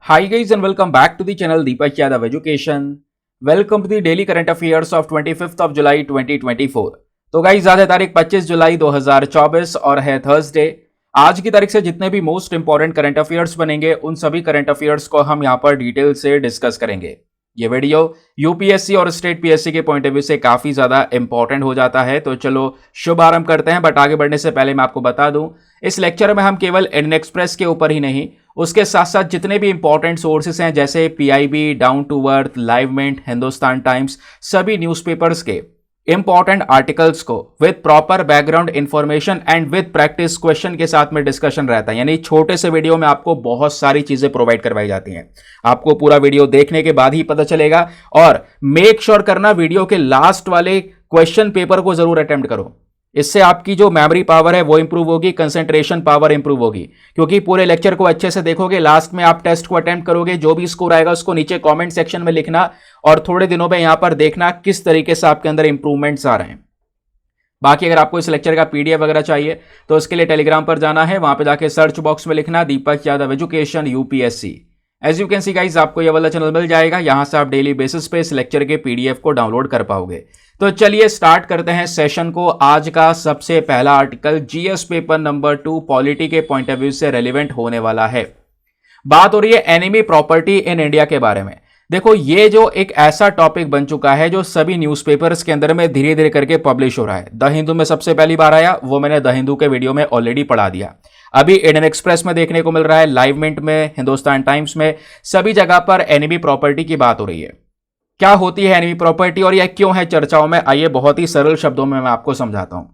Hi guys and welcome back to the channel Deepak Yadav Education. Welcome to the daily current affairs of 25th of July 2024. तो guys आज है तारीख 25 जुलाई 2024 और है Thursday. आज की तारीख से जितने भी मोस्ट इंपॉर्टेंट करंट अफेयर्स बनेंगे उन सभी करंट अफेयर्स को हम यहाँ पर डिटेल से डिस्कस करेंगे। ये वीडियो यूपीएससी और स्टेट पीएससी के पॉइंट ऑफ व्यू से काफी ज्यादा इंपॉर्टेंट हो जाता है। तो चलो शुभ आरंभ करते हैं। बट आगे बढ़ने से पहले मैं आपको बता दूं, इस लेक्चर में हम केवल इंडियन एक्सप्रेस के ऊपर ही नहीं, उसके साथ साथ जितने भी इंपॉर्टेंट सोर्सेस हैं जैसे PIB, down to earth, live mint, Hindustan times, सभी न्यूज़पेपर्स के इंपॉर्टेंट आर्टिकल्स को with proper background information and with practice question के साथ में डिस्कशन रहता है। यानी छोटे से वीडियो में आपको बहुत सारी चीजें प्रोवाइड करवाई जाती हैं। आपको पूरा वीडियो देखने के बाद ही पता चलेगा। और मेक श्योर करना वीडियो के लास्ट वाले क्वेश्चन पेपर को जरूर अटेम्प्ट करो। इससे आपकी जो मेमोरी पावर है वो इंप्रूव होगी, कंसंट्रेशन पावर इंप्रूव होगी, क्योंकि पूरे लेक्चर को अच्छे से देखोगे, लास्ट में आप टेस्ट को अटेम्प्ट करोगे, जो भी स्कोर आएगा उसको नीचे कमेंट सेक्शन में लिखना और थोड़े दिनों में यहां पर देखना किस तरीके से आपके अंदर इंप्रूवमेंट्स आ रहे हैं। बाकी अगर आपको इस लेक्चर का पीडीएफ वगैरह चाहिए तो उसके लिए टेलीग्राम पर जाना है, वहां पर जाके सर्च बॉक्स में लिखना Deepak Yadav education UPSC. As you can see guys आपको यह वाला चैनल मिल जाएगा, यहां से आप डेली बेसिस पे इस लेक्चर के पीडीएफ को डाउनलोड कर पाओगे। तो चलिए स्टार्ट करते हैं सेशन को। आज का सबसे पहला article GS paper number 2 polity के पॉइंट ऑफ व्यू से रेलिवेंट होने वाला है। बात हो रही है एनिमी प्रॉपर्टी इन इंडिया के बारे में। देखो, ये जो एक ऐसा टॉपिक बन चुका है जो सभी न्यूज़पेपर्स के अंदर में धीरे धीरे करके पब्लिश हो रहा है। द हिंदू में सबसे पहली बार आया, वो मैंने द हिंदू के वीडियो में ऑलरेडी पढ़ा दिया। अभी इंडियन एक्सप्रेस में देखने को मिल रहा है, लाइव मिंट में, हिंदुस्तान टाइम्स में, सभी जगह पर एनिमी प्रॉपर्टी की बात हो रही है। क्या होती है एनिमी प्रॉपर्टी और यह क्यों है चर्चाओं में, आइए बहुत ही सरल शब्दों में मैं आपको समझाता हूं।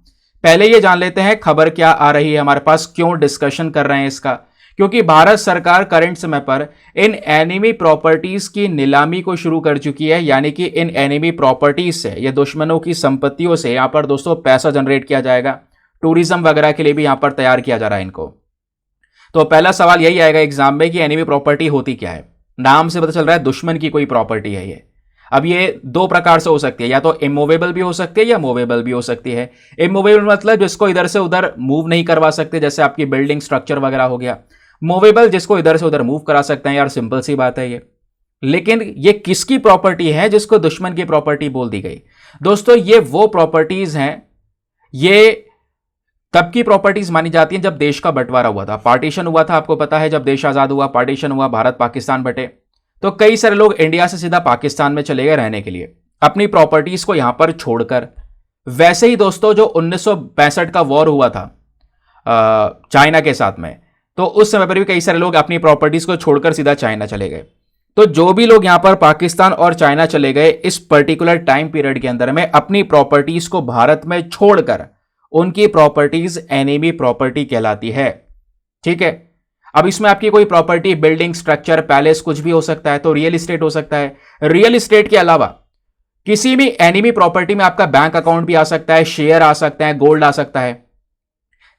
पहले ये जान लेते हैं खबर क्या आ रही है हमारे पास, क्यों डिस्कशन कर रहे हैं इसका। क्योंकि भारत सरकार करंट समय पर इन एनिमी प्रॉपर्टीज की नीलामी को शुरू कर चुकी है। यानी कि इन एनिमी प्रॉपर्टीज से, ये दुश्मनों की संपत्तियों से यहां पर दोस्तों पैसा जनरेट किया जाएगा। टूरिज्म वगैरह के लिए भी यहां पर तैयार किया जा रहा है इनको। तो पहला सवाल यही आएगा एग्जाम में कि एनिमी प्रॉपर्टी होती क्या है। नाम से पता चल रहा है दुश्मन की कोई प्रॉपर्टी है ये। अब ये दो प्रकार से हो सकती है, या तो इमूवेबल भी हो सकती है या मूवेबल भी हो सकती है। इमूवेबल मतलब जिसको इधर से उधर मूव नहीं करवा सकते, जैसे आपकी बिल्डिंग स्ट्रक्चर वगैरह हो गया। मूवेबल जिसको इधर से उधर मूव करा सकते हैं। यार सिंपल सी बात है ये। लेकिन ये किसकी प्रॉपर्टी है जिसको दुश्मन की प्रॉपर्टी बोल दी गई? दोस्तों, ये वो प्रॉपर्टीज हैं, ये तब की प्रॉपर्टीज मानी जाती हैं जब देश का बंटवारा हुआ था, पार्टीशन हुआ था। आपको पता है जब देश आजाद हुआ, पार्टीशन हुआ, भारत पाकिस्तान बटे, तो कई सारे लोग इंडिया से सीधा पाकिस्तान में चले गए रहने के लिए, अपनी प्रॉपर्टीज को यहां पर छोड़कर। वैसे ही दोस्तों जो 1965 का वॉर हुआ था चाइना के साथ में, तो उस समय पर भी कई सारे लोग अपनी प्रॉपर्टीज को छोड़कर सीधा चाइना चले गए। तो जो भी लोग यहां पर पाकिस्तान और चाइना चले गए इस पर्टिकुलर टाइम पीरियड के अंदर में अपनी प्रॉपर्टीज को भारत में छोड़कर, उनकी प्रॉपर्टीज एनिमी प्रॉपर्टी कहलाती है। ठीक है। अब इसमें आपकी कोई प्रॉपर्टी, बिल्डिंग, स्ट्रक्चर, पैलेस कुछ भी हो सकता है, तो रियल एस्टेट हो सकता है। रियल एस्टेट के अलावा किसी भी एनिमी प्रॉपर्टी में आपका बैंक अकाउंट भी आ सकता है, शेयर आ सकता है, गोल्ड आ सकता है।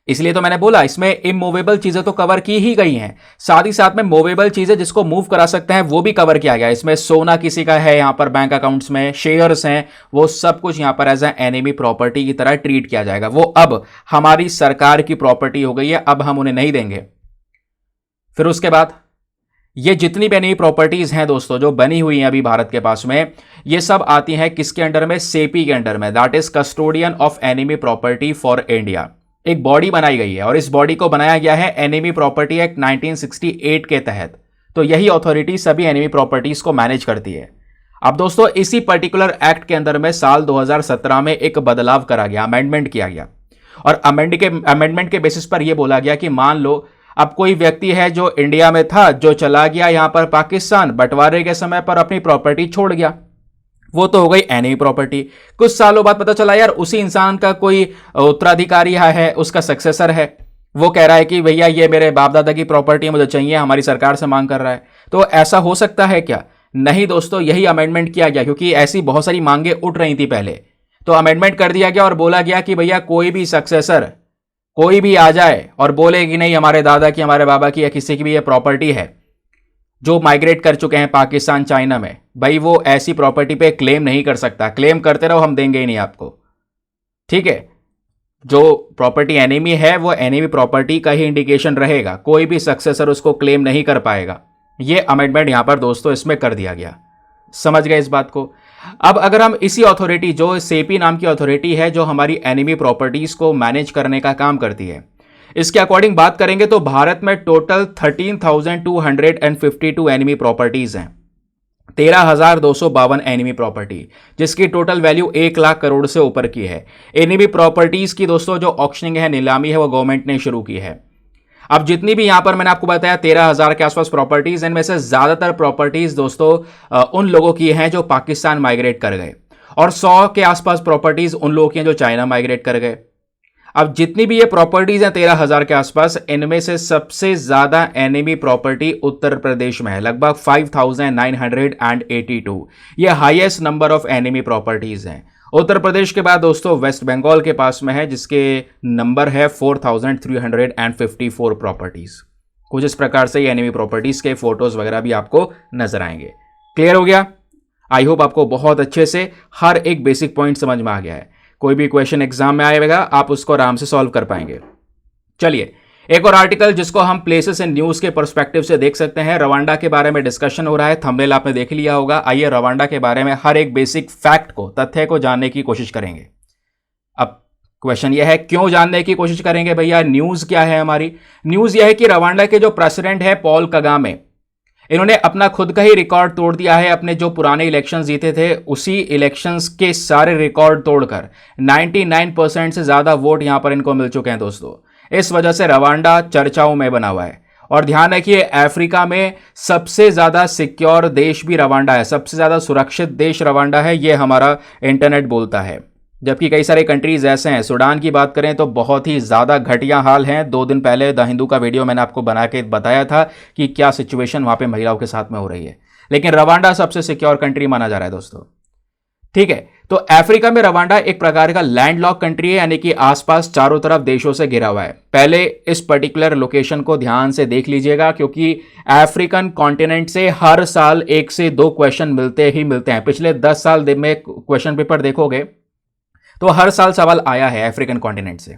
इसलिए तो मैंने बोला इसमें इमूवेबल चीजें तो कवर की ही गई हैं, साथ ही साथ में मूवेबल चीजें जिसको मूव करा सकते हैं वो भी कवर किया गया। इसमें सोना किसी का है यहां पर बैंक अकाउंट्स में, शेयर्स हैं, वो सब कुछ यहां पर एज ए एनिमी प्रॉपर्टी की तरह ट्रीट किया जाएगा। वो अब हमारी सरकार की प्रॉपर्टी हो गई है, अब हम उन्हें नहीं देंगे। फिर उसके बाद ये जितनी भी एनिमी प्रॉपर्टीज हैं दोस्तों जो बनी हुई हैं अभी भारत के पास में, ये सब आती हैं किसके अंडर में? सेपी के अंडर में, that is custodian of enemy property for India. एक बॉडी बनाई गई है और इस बॉडी को बनाया गया है एनिमी प्रॉपर्टी एक्ट 1968 के तहत। तो यही अथॉरिटी सभी एनिमी प्रॉपर्टीज को मैनेज करती है। अब दोस्तों इसी पर्टिकुलर एक्ट के अंदर में साल 2017 में एक बदलाव करा गया, अमेंडमेंट किया गया। और अमेंडमेंट के बेसिस पर यह बोला गया कि मान लो अब कोई व्यक्ति है जो इंडिया में था, जो चला गया यहां पर पाकिस्तान, बंटवारे के समय पर अपनी प्रॉपर्टी छोड़ गया, वो तो हो गई एनिमी प्रॉपर्टी। कुछ सालों बाद पता चला यार उसी इंसान का कोई उत्तराधिकारी है, उसका सक्सेसर है, वो कह रहा है कि भैया ये मेरे बाप दादा की प्रॉपर्टी है, मुझे चाहिए, हमारी सरकार से मांग कर रहा है। तो ऐसा हो सकता है क्या? नहीं दोस्तों, यही अमेंडमेंट किया गया क्योंकि ऐसी बहुत सारी मांगे उठ रही थी पहले। तो अमेंडमेंट कर दिया गया और बोला गया कि भैया कोई भी सक्सेसर कोई भी आ जाए और बोले कि नहीं हमारे दादा की, हमारे बाबा की या किसी की भी ये प्रॉपर्टी है, जो माइग्रेट कर चुके हैं पाकिस्तान, चाइना में, भाई वो ऐसी प्रॉपर्टी पे क्लेम नहीं कर सकता। क्लेम करते रहो, हम देंगे ही नहीं आपको। ठीक है। जो प्रॉपर्टी एनिमी है वो एनिमी प्रॉपर्टी का ही इंडिकेशन रहेगा, कोई भी सक्सेसर उसको क्लेम नहीं कर पाएगा। ये अमेंडमेंट यहां पर दोस्तों इसमें कर दिया गया। समझ गए इस बात को। अब अगर हम इसी अथॉरिटी, जो सेपी नाम की अथॉरिटी है जो हमारी एनिमी प्रॉपर्टीज को मैनेज करने का काम करती है, इसके अकॉर्डिंग बात करेंगे तो भारत में टोटल 13,252 एनिमी प्रॉपर्टीज हैं। 13,252 एनिमी प्रॉपर्टी, जिसकी टोटल वैल्यू 1 लाख करोड़ से ऊपर की है। एनिमी प्रॉपर्टीज की दोस्तों जो ऑक्शनिंग है, नीलामी है, वो गवर्नमेंट ने शुरू की है। अब जितनी भी यहां पर मैंने आपको बताया 13,000 के आसपास प्रॉपर्टीज, इनमें से ज्यादातर प्रॉपर्टीज दोस्तों उन लोगों की हैं जो पाकिस्तान माइग्रेट कर गए, और 100 के आसपास प्रॉपर्टीज उन लोगों की हैं जो चाइना माइग्रेट कर गए। अब जितनी भी ये प्रॉपर्टीज हैं 13,000 के आसपास, इनमें से सबसे ज्यादा एनिमी प्रॉपर्टी उत्तर प्रदेश में है, लगभग 5,982। ये highest number of enemy properties हैं। उत्तर प्रदेश के बाद दोस्तों वेस्ट बंगाल के पास में है, जिसके नंबर है 4,354 प्रॉपर्टीज। कुछ इस प्रकार से ये एनिमी प्रॉपर्टीज के फोटोज वगैरह भी आपको नजर आएंगे। क्लियर हो गया? आई होप आपको बहुत अच्छे से हर एक बेसिक पॉइंट समझ में आ गया है। कोई भी क्वेश्चन एग्जाम में आएगा आप उसको आराम से सॉल्व कर पाएंगे। चलिए एक और आर्टिकल जिसको हम प्लेसेस एंड न्यूज के पर्सपेक्टिव से देख सकते हैं। रवांडा के बारे में डिस्कशन हो रहा है, थंबनेल आपने देख लिया होगा। आइए रवांडा के बारे में हर एक बेसिक फैक्ट को, तथ्य को जानने की कोशिश करेंगे। अब क्वेश्चन यह है क्यों जानने की कोशिश करेंगे भैया? न्यूज क्या है हमारी? न्यूज यह है कि रवांडा के जो प्रेसिडेंट है पॉल कगामे, इन्होंने अपना खुद का ही रिकॉर्ड तोड़ दिया है। अपने जो पुराने इलेक्शंस जीते थे उसी इलेक्शंस के सारे रिकॉर्ड तोड़कर 99% से ज्यादा वोट यहां पर इनको मिल चुके हैं दोस्तों। इस वजह से रवांडा चर्चाओं में बना हुआ है। और ध्यान रखिए अफ्रीका में सबसे ज्यादा सिक्योर देश भी रवांडा है, सबसे ज्यादा सुरक्षित देश रवांडा है, यह हमारा इंटरनेट बोलता है। जबकि कई सारे कंट्रीज ऐसे हैं, सूडान की बात करें तो बहुत ही ज़्यादा घटिया हाल हैं। 2 दिन पहले द हिंदू का वीडियो मैंने आपको बना के बताया था कि क्या सिचुएशन वहाँ पे महिलाओं के साथ में हो रही है। लेकिन रवांडा सबसे सिक्योर कंट्री माना जा रहा है दोस्तों। ठीक है, तो अफ्रीका में रवांडा एक प्रकार का लैंडलॉक कंट्री है, यानी कि आसपास चारों तरफ देशों से घिरा हुआ है। पहले इस पर्टिकुलर लोकेशन को ध्यान से देख लीजिएगा, क्योंकि अफ्रीकन कॉन्टिनेंट से हर साल 1 से 2 क्वेश्चन मिलते ही मिलते हैं। पिछले 10 साल में क्वेश्चन पेपर देखोगे तो हर साल सवाल आया है अफ्रीकन कॉन्टिनेंट से।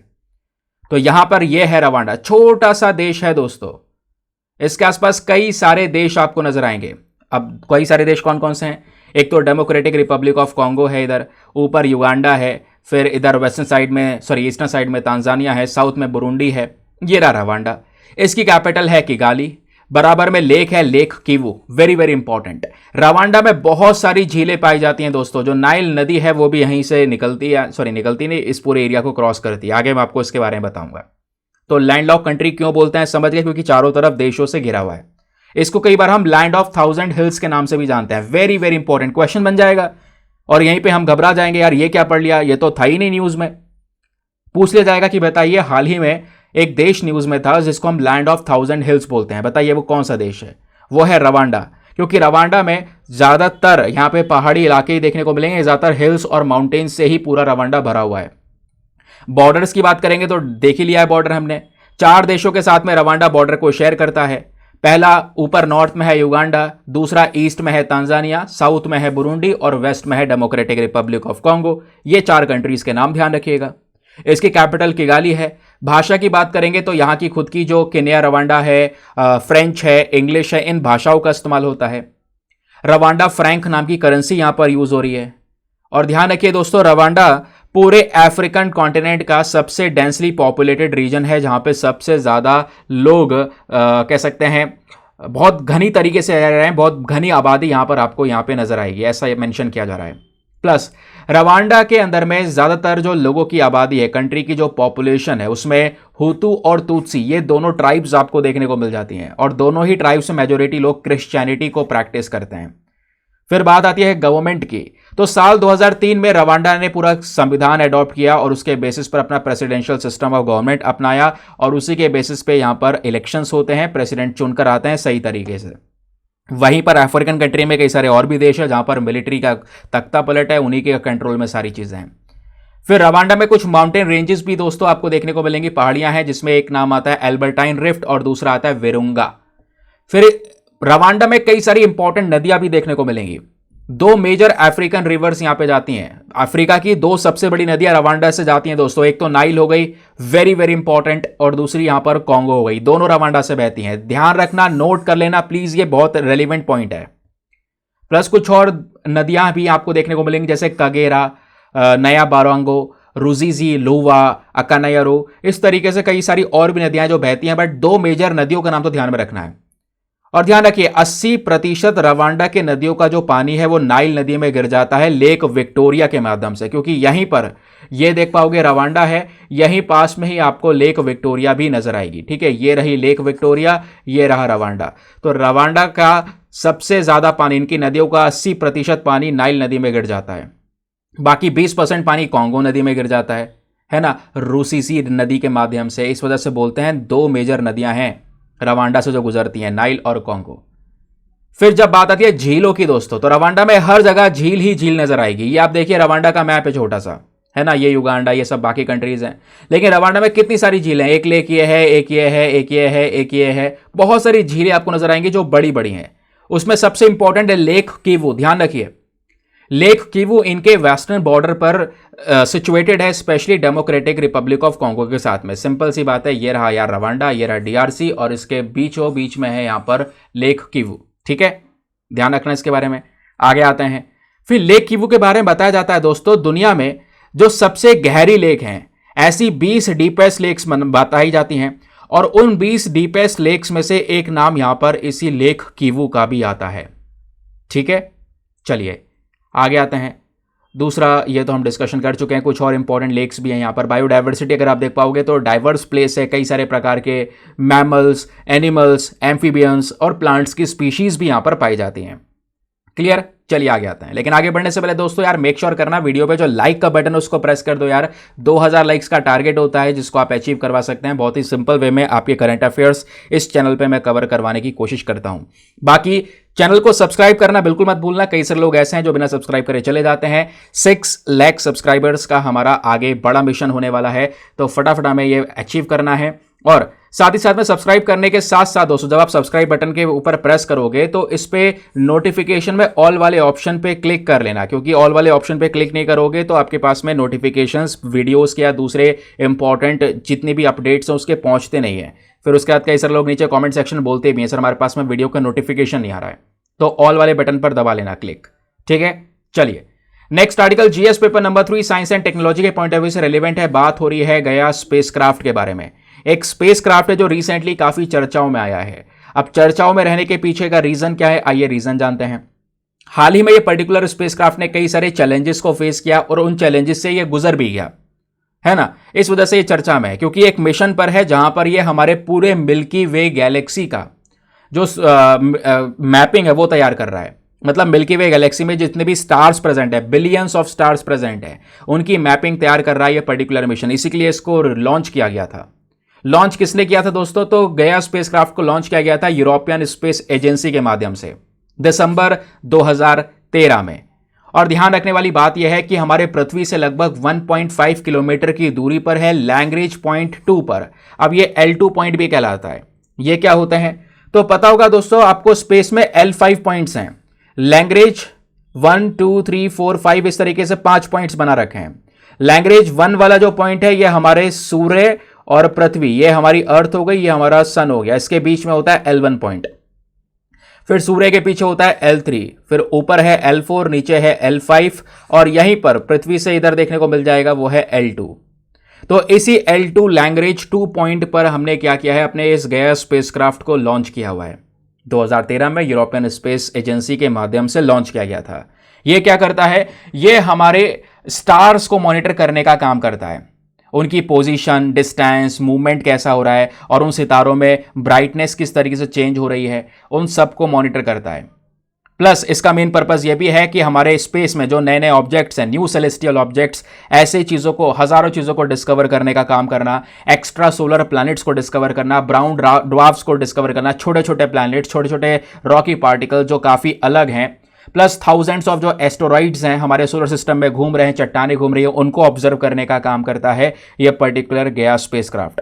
तो यहां पर यह है रवांडा, छोटा सा देश है दोस्तों। इसके आसपास कई सारे देश आपको नजर आएंगे। अब कई सारे देश कौन कौन से हैं? एक तो डेमोक्रेटिक रिपब्लिक ऑफ कॉन्गो है, इधर ऊपर युगांडा है, फिर इधर वेस्टर्न साइड में ईस्टर्न साइड में तांजानिया है, साउथ में बुरुंडी है। ये रहा रवांडा। इसकी कैपिटल है किगाली। बराबर में लेक है, lake Kivu, very very important. Rwanda में बहुत सारी झीलें पाई जाती हैं दोस्तों। जो नाइल नदी है वो भी यहीं से निकलती है, निकलती नहीं, इस पूरे एरिया को क्रॉस करती है। आगे मैं आपको इसके बारे में बताऊंगा। तो लैंडलॉक कंट्री क्यों बोलते हैं समझ गए? क्योंकि चारों तरफ देशों से घिरा हुआ है। इसको कई बार हम लैंड ऑफ 1000 हिल्स के नाम से भी जानते हैं। वेरी वेरी इंपॉर्टेंट क्वेश्चन बन जाएगा। और यहीं पे हम घबरा जाएंगे, यार ये क्या पढ़ लिया, ये तो था ही नहीं न्यूज में। पूछ लिया जाएगा कि बताइए हाल ही में एक देश न्यूज में था जिसको हम लैंड ऑफ 1000 हिल्स बोलते हैं, बताइए वो कौन सा देश है? वो है रवांडा। क्योंकि रवांडा में ज्यादातर यहां पे पहाड़ी इलाके ही देखने को मिलेंगे, ज्यादातर हिल्स और माउंटेन्स से ही पूरा रवांडा भरा हुआ है। बॉर्डर्स की बात करेंगे तो देख ही लिया है बॉर्डर हमने। 4 देशों के साथ में रवांडा बॉर्डर को शेयर करता है। पहला ऊपर नॉर्थ में है युगांडा, दूसरा ईस्ट में है तांजानिया, साउथ में है बुरुंडी और वेस्ट में है डेमोक्रेटिक रिपब्लिक ऑफ कॉन्गो। ये 4 कंट्रीज के नाम ध्यान रखिएगा। इसकी कैपिटल किगाली है। भाषा की बात करेंगे तो यहाँ की खुद की जो केन्या रवांडा है, फ्रेंच है, इंग्लिश है, इन भाषाओं का इस्तेमाल होता है। रवांडा फ्रैंक नाम की करेंसी यहाँ पर यूज हो रही है। और ध्यान रखिए दोस्तों, रवांडा पूरे अफ्रीकन कॉन्टिनेंट का सबसे डेंसली पॉपुलेटेड रीजन है, जहाँ पे सबसे ज़्यादा लोग कह सकते हैं बहुत घनी तरीके से रह रहे हैं। बहुत घनी आबादी यहाँ पर आपको यहाँ पे नजर आएगी, ऐसा मेंशन किया जा रहा है। प्लस रवांडा के अंदर में ज़्यादातर जो लोगों की आबादी है, कंट्री की जो पॉपुलेशन है, उसमें हुतू और तुत्सी ये दोनों ट्राइब्स आपको देखने को मिल जाती हैं। और दोनों ही ट्राइब्स में मेजोरिटी लोग क्रिश्चियनिटी को प्रैक्टिस करते हैं। फिर बात आती है गवर्नमेंट की। तो साल 2003 में रवांडा ने पूरा संविधान अडॉप्ट किया और उसके बेसिस पर अपना प्रेसिडेंशियल सिस्टम ऑफ गवर्नमेंट अपनाया। और उसी के बेसिस पे यहाँ पर इलेक्शंस होते हैं, प्रेसिडेंट चुनकर आते हैं सही तरीके से। वहीं पर अफ्रीकन कंट्री में कई सारे और भी देश है जहां पर मिलिट्री का तख्ता पलट है, उन्हीं के कंट्रोल में सारी चीजें हैं। फिर रवांडा में कुछ माउंटेन रेंजेस भी दोस्तों आपको देखने को मिलेंगी, पहाड़ियां हैं, जिसमें एक नाम आता है एल्बर्टाइन रिफ्ट और दूसरा आता है विरुंगा। फिर रवांडा में कई सारी इंपॉर्टेंट नदियां भी देखने को मिलेंगी। दो मेजर अफ्रीकन रिवर्स यहां पे जाती हैं। अफ्रीका की दो सबसे बड़ी नदियां रवांडा से जाती हैं दोस्तों, एक तो नाइल हो गई वेरी वेरी इंपॉर्टेंट, और दूसरी यहां पर कॉन्गो हो गई, दोनों रवांडा से बहती हैं। ध्यान रखना, नोट कर लेना प्लीज, ये बहुत रेलिवेंट पॉइंट है। प्लस कुछ और नदियां भी आपको देखने को मिलेंगी, जैसे कगेरा, नया बारोंगो, रुजीजी, लुवा, अकानायरो, इस तरीके से कई सारी और भी नदियां जो बहती हैं, बट दो मेजर नदियों का नाम तो ध्यान में रखना है। और ध्यान रखिए 80% रवांडा के नदियों का जो पानी है वो नाइल नदी में गिर जाता है लेक विक्टोरिया के माध्यम से, क्योंकि यहीं पर ये देख पाओगे रवांडा है, यहीं पास में ही आपको लेक विक्टोरिया भी नजर आएगी। ठीक है, ये रही लेक विक्टोरिया, ये रहा रवांडा। तो रवांडा का सबसे ज्यादा पानी, इनकी नदियों का 80% पानी नाइल नदी में गिर जाता है, बाकी 20% पानी कॉन्गो नदी में गिर जाता है ना, रूसीसी नदी के माध्यम से। इस वजह से बोलते हैं दो मेजर नदियां हैं रवांडा से जो गुजरती हैं, नाइल और कॉन्गो। फिर जब बात आती है झीलों की दोस्तों, तो रवांडा में हर जगह झील ही झील नजर आएगी। ये आप देखिए रवांडा का मैप है छोटा सा, है ना, ये युगांडा, ये सब बाकी कंट्रीज हैं, लेकिन रवांडा में कितनी सारी झीलें, एक लेक ये है, एक ये है, एक ये है, एक ये है, बहुत सारी झीलें आपको नजर आएंगी जो बड़ी बड़ी हैं। उसमें सबसे इंपॉर्टेंट है लेक किवू। ध्यान रखिए, लेक किवू इनके वेस्टर्न बॉर्डर पर सिचुएटेड है, specially democratic Republic of Congo के साथ में। सिंपल सी बात है, ये रहा यार रवांडा, ये रहा डीआरसी, और इसके बीचों बीच में है यहां पर लेक किवू। ठीक है, ध्यान रखना इसके बारे में। आगे आते हैं, फिर लेक किवू के बारे में बताया जाता है दोस्तों, दुनिया में जो सबसे गहरी लेक हैं, ऐसी 20 डीपेस्ट लेक्स बताई जाती हैं, और उन 20 डीपेस्ट लेक्स में से एक नाम यहां पर इसी लेक किवू का भी आता है। ठीक है, चलिए आगे आते हैं। दूसरा, ये तो हम डिस्कशन कर चुके हैं, कुछ और इंपॉर्टेंट लेक्स भी हैं यहाँ पर। बायोडाइवर्सिटी अगर आप देख पाओगे तो डाइवर्स प्लेस है, कई सारे प्रकार के मैमल्स, एनिमल्स, एम्फीबियंस और प्लांट्स की स्पीशीज भी यहाँ पर पाई जाती हैं। क्लियर, चलिए आगे आते हैं। लेकिन आगे बढ़ने से पहले दोस्तों यार मेक श्योर करना वीडियो पे जो लाइक का बटन है उसको प्रेस कर दो यार। 2000 लाइक्स का टारगेट होता है जिसको आप अचीव करवा सकते हैं बहुत ही सिंपल वे में। आपके करंट अफेयर्स इस चैनल पे मैं कवर करवाने की कोशिश करता हूं। बाकी चैनल को सब्सक्राइब करना बिल्कुल मत भूलना, कई सारे लोग ऐसे हैं जो बिना सब्सक्राइब करे चले जाते हैं। 6 लाख सब्सक्राइबर्स का हमारा आगे बड़ा मिशन होने वाला है, तो फटाफट हमें ये अचीव करना है। और साथ ही साथ में सब्सक्राइब करने के साथ साथ दोस्तों, जब आप सब्सक्राइब बटन के ऊपर प्रेस करोगे तो इस पे नोटिफिकेशन में ऑल वाले ऑप्शन पे क्लिक कर लेना, क्योंकि ऑल वाले ऑप्शन पे क्लिक नहीं करोगे तो आपके पास में नोटिफिकेशंस वीडियोस के या दूसरे इंपॉर्टेंट जितनी भी अपडेट्स हैं उसके पहुंचते नहीं है। फिर उसके बाद कई सारे लोग नीचे कमेंट सेक्शन में बोलते भी हैं सर हमारे पास में वीडियो का नोटिफिकेशन नहीं आ रहा है, तो ऑल वाले बटन पर दबा लेना क्लिक। ठीक है, चलिए next article GS paper number 3 science and technology के पॉइंट ऑफ व्यू से रिलेवेंट है। बात हो रही है गया स्पेसक्राफ्ट के बारे में। एक स्पेसक्राफ्ट है जो रिसेंटली काफी चर्चाओं में आया है। अब चर्चाओं में रहने के पीछे का रीजन क्या है, आइए रीजन जानते हैं। हाल ही में ये पर्टिकुलर स्पेसक्राफ्ट ने कई सारे चैलेंजेस को फेस किया और उन चैलेंजेस से ये गुजर भी गया, है ना। इस वजह से ये चर्चा में है, क्योंकि एक मिशन पर है जहां पर ये हमारे पूरे मिल्की वे गैलेक्सी का जो मैपिंग है वो तैयार कर रहा है। मतलब मिल्की वे गैलेक्सी में जितने भी स्टार्स प्रेजेंट है, बिलियंस ऑफ स्टार्स प्रेजेंट है, उनकी मैपिंग तैयार कर रहा है ये पर्टिकुलर मिशन। इसी के लिए इसको लॉन्च किया गया था। लॉन्च किसने किया था दोस्तों, तो गया स्पेसक्राफ्ट को लॉन्च किया गया था यूरोपियन स्पेस एजेंसी के माध्यम से दिसंबर 2013 में। और ध्यान रखने वाली बात यह है कि हमारे पृथ्वी से लगभग 1.5 किलोमीटर की दूरी पर है, लैंग्रेज पॉइंट 2 पर। अब ये L2 पॉइंट भी कहलाता है। ये क्या होते हैं तो पता होगा दोस्तों आपको, स्पेस में L5 पॉइंट्स हैं, लैंग्रेज 1 2 3 4 5 इस तरीके से 5 पॉइंट्स बना रखे हैं। लैंग्रेज 1 वाला जो पॉइंट है ये हमारे सूर्य और पृथ्वी, ये हमारी अर्थ हो गई, ये हमारा सन हो गया, इसके बीच में होता है L1 पॉइंट। फिर सूर्य के पीछे होता है L3, फिर ऊपर है L4, नीचे है L5, और यहीं पर पृथ्वी से इधर देखने को मिल जाएगा वो है L2। तो इसी L2 लैंग्रेज 2 पॉइंट पर हमने क्या किया है, अपने इस गया स्पेसक्राफ्ट को लॉन्च किया हुआ है। 2013 में यूरोपियन स्पेस एजेंसी के माध्यम से लॉन्च किया गया था। यह क्या करता है, यह हमारे स्टार्स को मॉनिटर करने का काम करता है, उनकी पोजीशन, डिस्टेंस, मूवमेंट कैसा हो रहा है और उन सितारों में ब्राइटनेस किस तरीके से चेंज हो रही है, उन सबको मॉनिटर करता है। प्लस इसका मेन पर्पस यह भी है कि हमारे स्पेस में जो नए नए ऑब्जेक्ट्स हैं, न्यू सेलेस्टियल ऑब्जेक्ट्स, ऐसे चीज़ों को, हजारों चीज़ों को डिस्कवर करने का काम करना, एक्स्ट्रा सोलर प्लैनेट्स को डिस्कवर करना, ब्राउन ड्वार्फ्स को डिस्कवर करना, छोटे छोटे प्लैनेट्स, छोटे छोटे रॉकी पार्टिकल जो काफ़ी अलग हैं, प्लस थाउजेंड्स ऑफ जो एस्टेरॉइड्स हैं हमारे सोलर सिस्टम में घूम रहे हैं, चट्टानें घूम रही हैं, उनको ऑब्जर्व करने का काम करता है यह पर्टिकुलर गया स्पेसक्राफ्ट।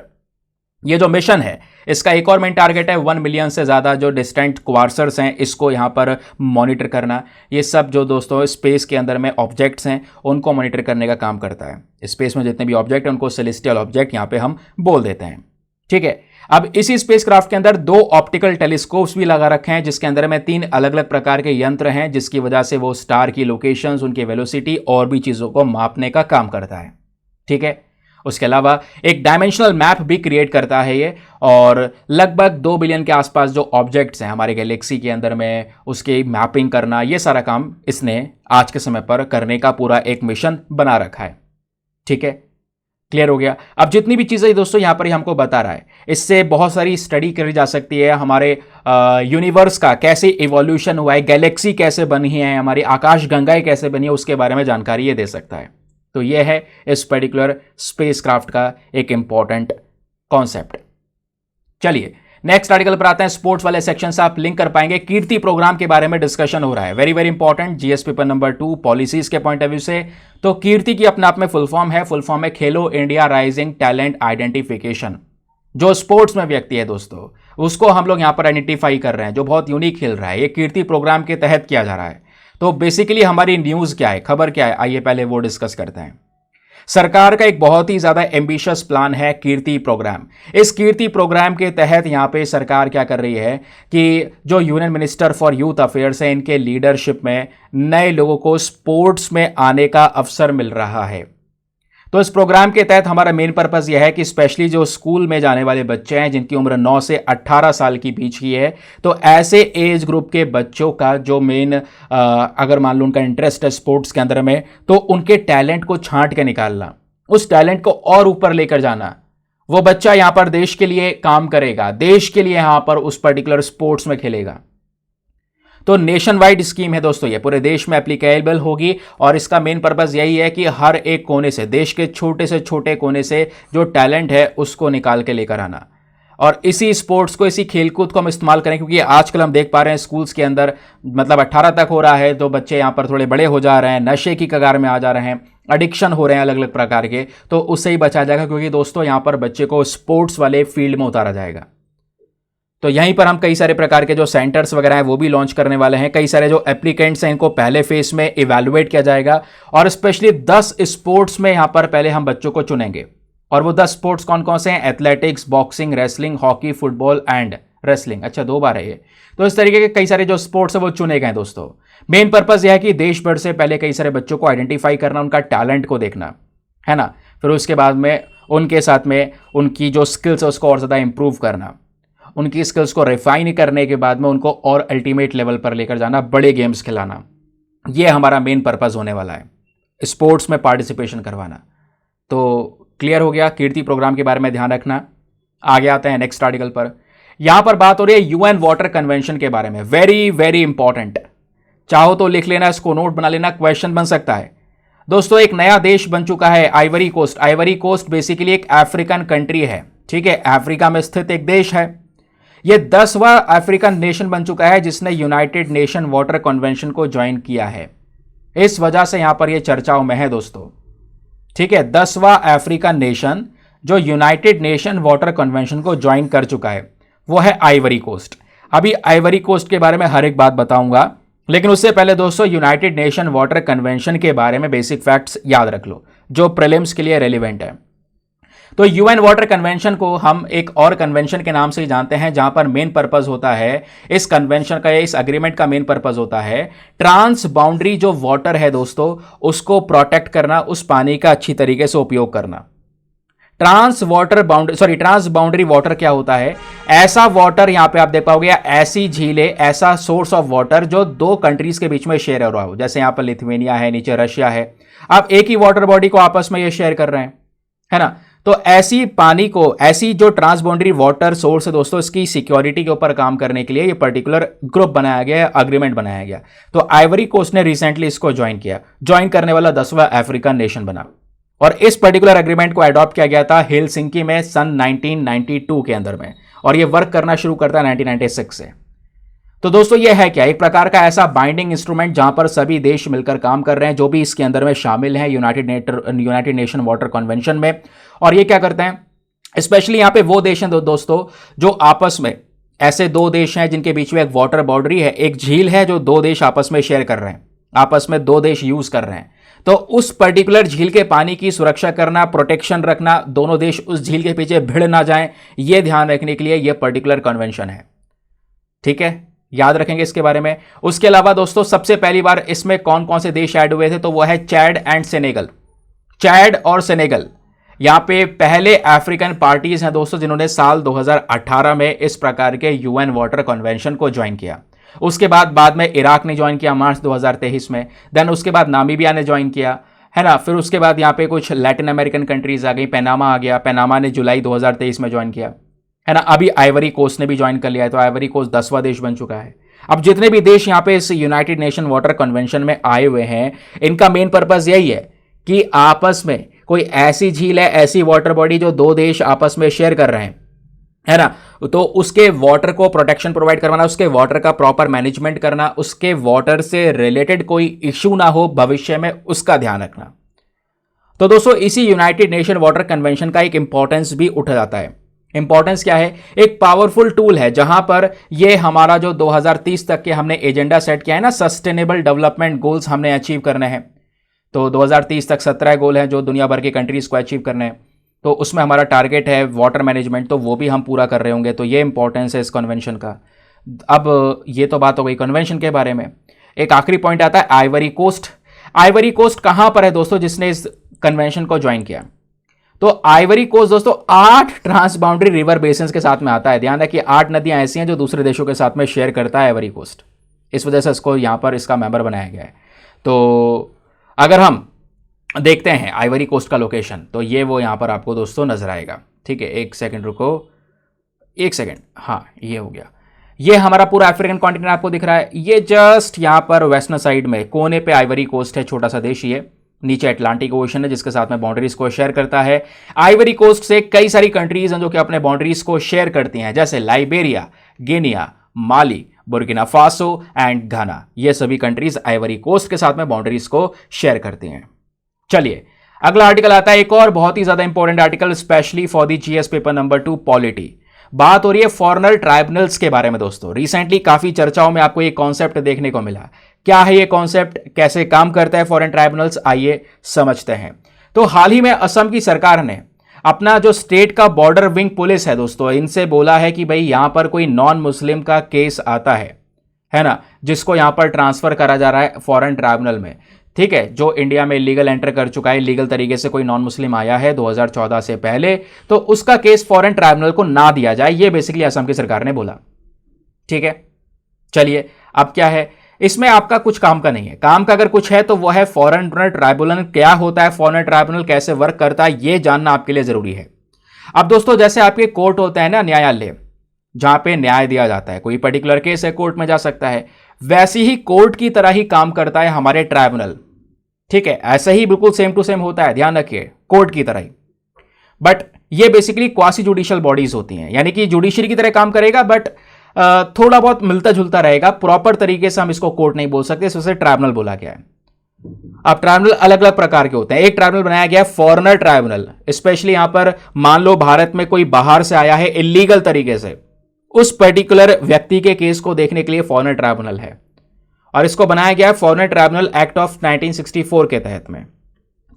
ये जो मिशन है इसका एक और मेन टारगेट है 1 मिलियन से ज़्यादा जो डिस्टेंट क्वार्सर्स हैं इसको यहाँ पर मॉनिटर करना। ये सब जो दोस्तों स्पेस के अंदर में ऑब्जेक्ट्स हैं उनको मॉनिटर करने का काम करता है। स्पेस में जितने भी ऑब्जेक्ट हैं उनको सेलेस्टियल ऑब्जेक्ट यहाँ पे हम बोल देते हैं, ठीक है। अब इसी स्पेसक्राफ्ट के अंदर 2 ऑप्टिकल टेलीस्कोप्स भी लगा रखे हैं जिसके अंदर में 3 अलग अलग प्रकार के यंत्र हैं जिसकी वजह से वो स्टार की लोकेशंस, उनकी वेलोसिटी और भी चीज़ों को मापने का काम करता है, ठीक है। उसके अलावा एक डायमेंशनल मैप भी क्रिएट करता है ये, और लगभग 2 बिलियन के आसपास जो ऑब्जेक्ट्स हैं हमारे गैलेक्सी के अंदर में उसकी मैपिंग करना, ये सारा काम इसने आज के समय पर करने का पूरा एक मिशन बना रखा है, ठीक है। क्लियर हो गया। अब जितनी भी चीज़ें दोस्तों यहाँ पर ही हमको बता रहा है इससे बहुत सारी स्टडी करी जा सकती है। हमारे यूनिवर्स का कैसे इवोल्यूशन हुआ है, गैलेक्सी कैसे बनी है, हमारी आकाश गंगाएं कैसे बनी है, उसके बारे में जानकारी ये दे सकता है। तो ये है इस पर्टिकुलर स्पेसक्राफ्ट का एक इंपॉर्टेंट कॉन्सेप्ट। चलिए नेक्स्ट आर्टिकल पर आते हैं। स्पोर्ट्स वाले सेक्शन से आप लिंक कर पाएंगे, कीर्ति प्रोग्राम के बारे में डिस्कशन हो रहा है। Very very important, GS paper number 2 policies के पॉइंट ऑफ व्यू से। तो कीर्ति की अपने आप में फुल फॉर्म है खेलो इंडिया राइजिंग टैलेंट आइडेंटिफिकेशन। जो स्पोर्ट्स में व्यक्ति है दोस्तों उसको हम लोग यहां पर आइडेंटिफाई कर रहे हैं जो बहुत यूनिक खेल रहा है, ये कीर्ति प्रोग्राम के तहत किया जा रहा है। तो बेसिकली हमारी न्यूज क्या है, खबर क्या है, आइए पहले वो डिस्कस करते हैं। सरकार का एक बहुत ही ज्यादा एम्बिशियस प्लान है कीर्ति प्रोग्राम। इस कीर्ति प्रोग्राम के तहत यहां पे सरकार क्या कर रही है कि जो union minister for youth affairs है इनके लीडरशिप में नए लोगों को स्पोर्ट्स में आने का अवसर मिल रहा है। तो इस प्रोग्राम के तहत हमारा मेन पर्पस यह है कि स्पेशली जो स्कूल में जाने वाले बच्चे हैं जिनकी उम्र 9 से 18 साल के बीच की है, तो ऐसे एज ग्रुप के बच्चों का जो मेन अगर मान लो उनका इंटरेस्ट है स्पोर्ट्स के अंदर में, तो उनके टैलेंट को छांट के निकालना, उस टैलेंट को और ऊपर लेकर जाना। वो बच्चा यहां पर देश के लिए काम करेगा, देश के लिए यहां पर उस पर्टिकुलर स्पोर्ट्स में खेलेगा। तो नेशन वाइड स्कीम है दोस्तों, ये पूरे देश में एप्लीकेबल होगी और इसका मेन पर्पस यही है कि हर एक कोने से, देश के छोटे से छोटे कोने से जो टैलेंट है उसको निकाल के लेकर आना, और इसी स्पोर्ट्स को, इसी खेलकूद को हम इस्तेमाल करें। क्योंकि आजकल हम देख पा रहे हैं स्कूल्स के अंदर मतलब 18 तक हो रहा है तो बच्चे यहाँ पर थोड़े बड़े हो जा रहे हैं, नशे की कगार में आ जा रहे हैं, एडिक्शन हो रहे हैं अलग अलग प्रकार के, तो उससे ही बचा जाएगा। क्योंकि दोस्तों यहाँ पर बच्चे को स्पोर्ट्स वाले फील्ड में उतारा जाएगा। तो यहीं पर हम कई सारे प्रकार के जो सेंटर्स वगैरह हैं वो भी लॉन्च करने वाले हैं। कई सारे जो एप्लीकेंट्स हैं इनको पहले फेज में इवैल्यूएट किया जाएगा, और स्पेशली 10 स्पोर्ट्स में यहां पर पहले हम बच्चों को चुनेंगे। और वो 10 स्पोर्ट्स कौन कौन से हैं? Athletics, boxing, wrestling, hockey, football and wrestling. अच्छा, 2 बार है ये। तो इस तरीके के कई सारे जो स्पोर्ट्स है वो चुने गए दोस्तों। मेन पर्पज यह है कि देश भर से पहले कई सारे बच्चों को आइडेंटिफाई करना, उनका टैलेंट को देखना है ना, फिर उसके बाद में उनके साथ में उनकी जो स्किल्स है उसको और ज़्यादा इंप्रूव करना, उनकी स्किल्स को रिफाइन करने के बाद में उनको और अल्टीमेट लेवल पर लेकर जाना, बड़े गेम्स खिलाना। यह हमारा मेन पर्पस होने वाला है, स्पोर्ट्स में पार्टिसिपेशन करवाना। तो क्लियर हो गया कीर्ति प्रोग्राम के बारे में ध्यान रखना। आगे आते हैं नेक्स्ट आर्टिकल पर। यहां पर बात हो रही है यूएन वाटर कन्वेंशन के बारे में। वेरी वेरी इंपॉर्टेंट, चाहो तो लिख लेना, इसको नोट बना लेना, क्वेश्चन बन सकता है। दोस्तों एक नया देश बन चुका है Ivory Coast. Ivory Coast basically एक अफ्रीकन कंट्री है, ठीक है, अफ्रीका में स्थित एक देश है। यह 10वां अफ्रीकन नेशन बन चुका है जिसने यूनाइटेड नेशन वाटर कन्वेंशन को ज्वाइन किया है। इस वजह से यहां पर यह चर्चाओं में है दोस्तों, ठीक है। 10वां अफ्रीकन नेशन जो यूनाइटेड नेशन वाटर कन्वेंशन को ज्वाइन कर चुका है वो है आइवरी कोस्ट। अभी आइवरी कोस्ट के बारे में हर एक बात बताऊंगा, लेकिन उससे पहले दोस्तों यूनाइटेड नेशन वाटर कन्वेंशन के बारे में बेसिक फैक्ट्स याद रख लो जो प्रीलिम्स के लिए रेलिवेंट है। तो यूएन वाटर कन्वेंशन को हम एक और कन्वेंशन के नाम से ही जानते हैं, जहां पर मेन पर्पस होता है इस कन्वेंशन का, इस एग्रीमेंट का मेन पर्पस होता है ट्रांस बाउंड्री जो वाटर है दोस्तों उसको प्रोटेक्ट करना, उस पानी का अच्छी तरीके से उपयोग करना। ट्रांस बाउंड्री वाटर क्या होता है? ऐसा वाटर, यहां पे आप देख पाओगे, ऐसी झीलें, ऐसा सोर्स ऑफ वाटर जो 2 कंट्रीज के बीच में शेयर हो रहा हो। जैसे यहां पर लिथुआनिया है, नीचे रशिया है, आप एक ही वाटर बॉडी को आपस में ये शेयर कर रहे हैं, है ना। तो ऐसी पानी को, ऐसी जो ट्रांस बाउंड्री वाटर सोर्स है दोस्तों, इसकी सिक्योरिटी के ऊपर काम करने के लिए ये पर्टिकुलर ग्रुप बनाया गया, अग्रीमेंट बनाया गया। तो आइवरी कोस्ट ने रिसेंटली इसको ज्वाइन किया, ज्वाइन करने वाला 10वां अफ्रीकन नेशन बना। और इस पर्टिकुलर एग्रीमेंट को अडॉप्ट किया गया था हेलसिंकी में सन 1992 के अंदर में, और ये वर्क करना शुरू करता है 1996 से। तो दोस्तों ये है क्या? एक प्रकार का ऐसा बाइंडिंग इंस्ट्रूमेंट जहां पर सभी देश मिलकर काम कर रहे हैं जो भी इसके अंदर में शामिल हैं यूनाइटेड नेशन वाटर कन्वेंशन में। और ये क्या करते हैं? स्पेशली यहां पे वो देश हैं दोस्तों जो आपस में, ऐसे दो देश हैं जिनके बीच में एक वाटर बाउंड्री है, एक झील है जो दो देश आपस में शेयर कर रहे हैं, आपस में दो देश यूज कर रहे हैं। तो उस पर्टिकुलर झील के पानी की सुरक्षा करना, प्रोटेक्शन रखना, दोनों देश उस झील के पीछे भिड़ ना जाएं, यह ध्यान रखने के लिए यह पर्टिकुलर कन्वेंशन है। ठीक है, याद रखेंगे इसके बारे में। उसके अलावा दोस्तों सबसे पहली बार इसमें कौन कौन से देश ऐड हुए थे, तो वह है चैड एंड सेनेगल। चैड और सेनेगल यहां पे पहले अफ्रीकन पार्टीज हैं दोस्तों जिन्होंने साल 2018 में इस प्रकार के यूएन वाटर कन्वेंशन को ज्वाइन किया। उसके बाद में इराक ने ज्वाइन किया मार्च 2023 में, देन उसके बाद नामीबिया ने ज्वाइन किया, है ना। फिर उसके बाद यहाँ पे कुछ लैटिन अमेरिकन कंट्रीज आ गई, पनामा आ गया, पनामा ने जुलाई 2023 में ज्वाइन किया, है ना। अभी आइवरी कोस्ट ने भी ज्वाइन कर लिया है, तो आइवरी कोस्ट 10वां देश बन चुका है। अब जितने भी देश यहाँ पे इस यूनाइटेड नेशन वाटर कन्वेंशन में आए हुए हैं, इनका मेन पर्पज यही है कि आपस में कोई ऐसी झील है, ऐसी वाटर बॉडी जो दो देश आपस में शेयर कर रहे हैं, है ना, तो उसके वाटर को प्रोटेक्शन प्रोवाइड करवाना, उसके वाटर का प्रॉपर मैनेजमेंट करना, उसके वाटर से रिलेटेड कोई इश्यू ना हो भविष्य में, उसका ध्यान रखना। तो दोस्तों इसी यूनाइटेड नेशन वाटर कन्वेंशन का एक इंपॉर्टेंस भी उठ जाता है। इंपॉर्टेंस क्या है, एक पावरफुल टूल है जहां पर ये हमारा जो 2030 तक के हमने एजेंडा सेट किया है ना, सस्टेनेबल डेवलपमेंट गोल्स हमने अचीव करने हैं। तो 2030 तक 17 गोल हैं जो दुनिया भर की कंट्रीज को अचीव करने हैं, तो उसमें हमारा टारगेट है वाटर मैनेजमेंट, तो वो भी हम पूरा कर रहे होंगे। तो ये इंपॉर्टेंस है इस कन्वेंशन का। अब ये तो बात हो गई कन्वेंशन के बारे में। एक आखिरी पॉइंट आता है आइवरी कोस्ट। आइवरी कोस्ट कहां पर है दोस्तों जिसने इस कन्वेंशन को ज्वाइन किया, तो आइवरी कोस्ट दोस्तों 8 ट्रांस बाउंड्री रिवर बेसिन्स के साथ में आता है। ध्यान रखिए 8 नदियां ऐसी हैं जो दूसरे देशों के साथ में शेयर करता है आइवरी कोस्ट, इस वजह से इसको यहां पर इसका मेंबर बनाया गया है। तो अगर हम देखते हैं आइवरी कोस्ट का लोकेशन, तो ये वो यहां पर आपको दोस्तों नजर आएगा। ठीक है, एक सेकंड रुको, एक सेकंड, हाँ ये हो गया। ये हमारा पूरा अफ्रीकन कॉन्टिनेंट आपको दिख रहा है, ये जस्ट यहां पर वेस्टर्न साइड में कोने पे आइवरी कोस्ट है, छोटा सा देश ये। नीचे अटलांटिक ओशन है जिसके साथ में बाउंड्रीज को शेयर करता है। आइवरी कोस्ट से कई सारी कंट्रीज हैं जो कि अपने बाउंड्रीज को शेयर करती हैं, जैसे Liberia, Guinea, Mali, Burkina Faso and Ghana. ये सभी कंट्रीज आइवरी कोस्ट के साथ में बाउंड्रीज को शेयर करती हैं। चलिए अगला आर्टिकल आता है, एक और बहुत ही ज्यादा important article, specially for the GS paper number 2 polity. बात हो रही है फॉरेनर ट्राइब्यूनल्स के बारे में दोस्तों। रिसेंटली काफी चर्चाओं में आपको ये कॉन्सेप्ट देखने को मिला। क्या है ये कॉन्सेप्ट, कैसे काम करता है फॉरेन ट्राइब्यूनल्स, आइए समझते हैं। तो हाल ही में असम की सरकार ने अपना जो स्टेट का बॉर्डर विंग पुलिस है दोस्तों, इनसे बोला है कि भाई यहां पर कोई नॉन मुस्लिम का केस आता है ना, जिसको यहां पर ट्रांसफर करा जा रहा है फॉरेन ट्राइब्यूनल में। ठीक है, जो इंडिया में लीगल एंटर कर चुका है, लीगल तरीके से कोई नॉन मुस्लिम आया है 2014 से पहले, तो उसका केस फॉरेन ट्राइब्यूनल को ना दिया जाए, ये बेसिकली असम की सरकार ने बोला। ठीक है, चलिए अब क्या है, इसमें आपका कुछ काम का नहीं है। काम का अगर कुछ है तो वो है फॉरेनर ट्राइब्यूनल क्या होता है, फॉरेनर ट्राइब्यूनल कैसे वर्क करता है, ये जानना आपके लिए जरूरी है। अब दोस्तों जैसे आपके कोर्ट होता है ना, न्यायालय, जहां पे न्याय दिया जाता है, कोई पर्टिकुलर केस है कोर्ट में जा सकता है, वैसी ही कोर्ट की तरह ही काम करता है हमारे ट्राइब्यूनल। ठीक है, ऐसा ही बिल्कुल सेम टू सेम होता है, ध्यान रखिए, कोर्ट की तरह ही। बट ये बेसिकली क्वासी जुडिशियल बॉडीज होती हैं, यानी कि जुडिशरी की तरह काम करेगा, बट थोड़ा बहुत मिलता जुलता रहेगा। प्रॉपर तरीके से हम इसको कोर्ट नहीं बोल सकते, इस वजह से ट्राइब्यूनल बोला गया है। अब ट्राइब्यूनल अलग अलग प्रकार के होते हैं। एक ट्राइब्यूनल बनाया गया है फॉरेनर ट्राइब्यूनल, स्पेशली यहां पर मान लो भारत में कोई बाहर से आया है इलीगल तरीके से, उस पर्टिकुलर व्यक्ति के केस को देखने के लिए फॉरेनर ट्राइब्यूनल है, और इसको बनाया गया है फॉरेनर ट्राइब्यूनल एक्ट ऑफ 1964 के तहत में।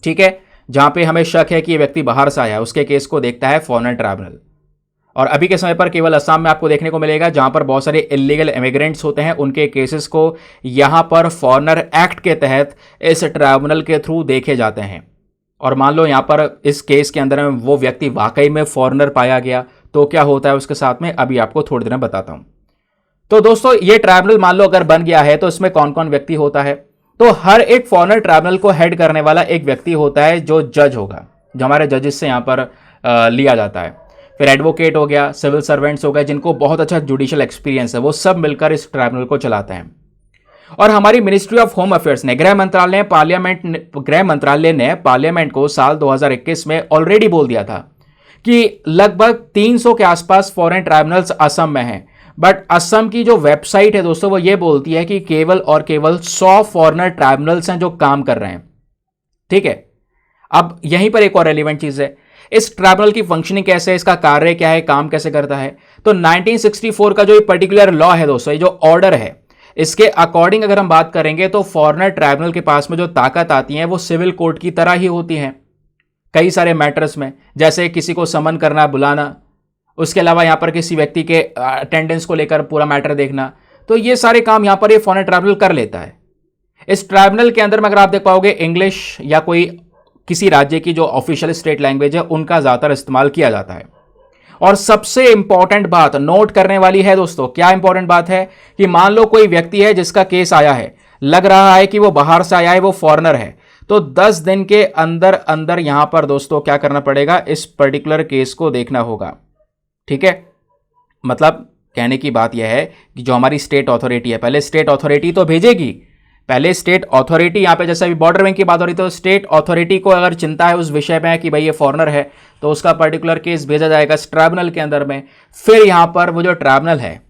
ठीक है, जहां पे हमें शक है कि ये व्यक्ति बाहर से आया है, उसके केस को देखता है फॉरेनर ट्राइब्यूनल। और अभी के समय पर केवल असम में आपको देखने को मिलेगा, जहां पर बहुत सारे इलीगल इमिग्रेंट्स होते हैं, उनके केसेस को यहां पर फॉरेनर एक्ट के तहत इस ट्राइब्यूनल के थ्रू देखे जाते हैं। और मान लो यहां पर इस केस के अंदर में वो व्यक्ति वाकई में फॉरेनर पाया गया, तो क्या होता है उसके साथ में, अभी आपको थोड़ी देर में बताता हूं। तो दोस्तों ये ट्राइब्यूनल मान लो अगर बन गया है, तो इसमें कौन कौन व्यक्ति होता है, तो हर एक फॉरेनर ट्राइब्यूनल को हेड करने वाला एक व्यक्ति होता है जो जज होगा, जो हमारे जजेस से यहां पर लिया जाता है। फिर एडवोकेट हो गया, सिविल सर्वेंट्स हो गए, जिनको बहुत अच्छा जुडिशियल एक्सपीरियंस है, वो सब मिलकर इस ट्राइब्यूनल को चलाते हैं। और हमारी मिनिस्ट्री ऑफ होम अफेयर्स ने, गृह मंत्रालय ने पार्लियामेंट को साल 2021 में ऑलरेडी बोल दिया था कि लगभग 300 के आसपास फॉरेन ट्राइब्यूनल्स असम में हैं। बट असम की जो वेबसाइट है दोस्तों, वो ये बोलती है कि केवल और केवल 100 फॉरेनर ट्राइब्यूनल्स हैं जो काम कर रहे हैं। ठीक है, अब यहीं पर एक और रेलिवेंट चीज है, इस ट्राइब्यूनल की फंक्शनिंग कैसे है, इसका कार्य क्या है, काम कैसे करता है? तो 1964 का जो पर्टिकुलर लॉ है दोस्तों, ये जो ऑर्डर है, इसके अकॉर्डिंग अगर हम बात करेंगे तो फॉरेनर ट्राइब्यूनल के पास में जो ताकत आती है वो सिविल कोर्ट की तरह ही होती है कई सारे मैटर्स में, जैसे किसी को समन करना, बुलाना, उसके अलावा यहां पर किसी व्यक्ति के अटेंडेंस को लेकर पूरा मैटर देखना, तो ये सारे काम यहां पर ये फॉरेन ट्राइब्यूनल कर लेता है। इस ट्राइब्यूनल के अंदर में अगर आप देख पाओगे इंग्लिश या कोई किसी राज्य की जो ऑफिशियल स्टेट लैंग्वेज है उनका ज्यादातर इस्तेमाल किया जाता है। और सबसे इंपॉर्टेंट बात नोट करने वाली है दोस्तों, क्या इंपॉर्टेंट बात है कि मान लो कोई व्यक्ति है जिसका केस आया है, लग रहा है कि वो बाहर से आया है, वो फॉरेनर है, तो 10 दिन के अंदर अंदर यहां पर दोस्तों क्या करना पड़ेगा, इस पर्टिकुलर केस को देखना होगा। ठीक है, मतलब कहने की बात यह है कि जो हमारी स्टेट अथॉरिटी है, पहले स्टेट अथॉरिटी तो भेजेगी, पहले स्टेट अथॉरिटी यहां पे जैसे अभी बॉर्डर बैंक की बात हो रही तो स्टेट अथॉरिटी को अगर चिंता है उस विषय में कि भाई ये फॉरेनर है तो उसका पर्टिकुलर केस भेजा जाएगा इस ट्राइब्यूनल के अंदर में। फिर यहां पर वो जो ट्राइब्यूनल है